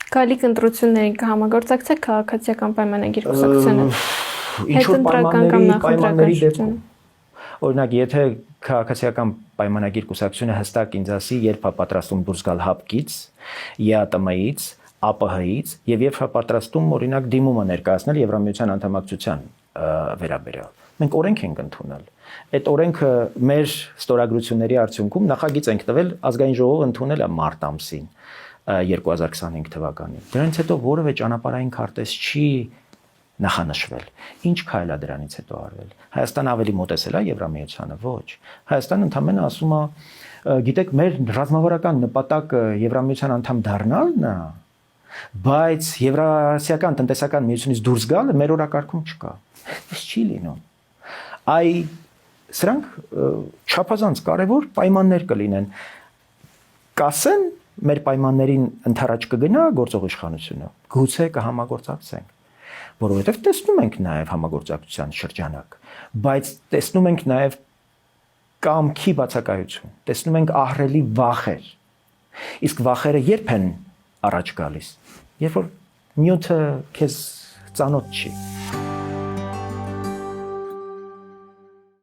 Գալիք ընտրություններին կհամագործակցեք քաղաքացիական պայմանագիր կուսակցությունը։ Ինչ որ պայմանների դեպքում։ Օրինակ, եթե քաղաքացիական պայմանագիր կուսակցությունը հստակ ինձ ասի, երբ է պատրաստում դուրս գալ ՀԱՊԿ-ից, ԵԱՏՄ-ից, ԱՊՀ-ից եւ երբ է պատրաստում օրինակ դիմումը ներկայացնել Եվրամիության անդամակցության վերաբերյալ։ Մենք օրենք ենք ընդունել։ Այդ օրենքը մեր ստորագրությունների արդյունքում նախագիծ ենք տվել, ազգային ժողովը ընդունել է մարտ ամսին 2025 թվականին։ Դրանից հետո որևէ ճանապարհային քարտեզ չի նախանշվել։ Ինչ քայլ է դրանից հետո արվել։ Հայաստանը ավելի մոտեցել է Եվրամիությանը, ոչ։ Հայաստանը ընդամենը ասում է, գիտեք, մեր ռազմավարական նպատակը Եվրամիության անդամ դառնալն է, բայց Եվրասիական տնտեսական միությունից դուրս գալը մեր օրակարգում չկա։ Այս չի լինում։ Սրանք չափազանց կարևոր պայմաններ կլինեն։ Կասեն, մեր պայմաններին ընդառաջ կգնա գործող իշխանությունը։ Գուցե կհամագործակցենք, որովհետև տեսնում ենք նաև համագործակցության շրջանակ, բայց տեսնում ենք նաև կամքի բացակայություն, տեսնում ենք ահռելի վախեր։ Իսկ վախերը երբ են առաջ գալիս, երբ որ նյութը քեզ ծանոթ չի։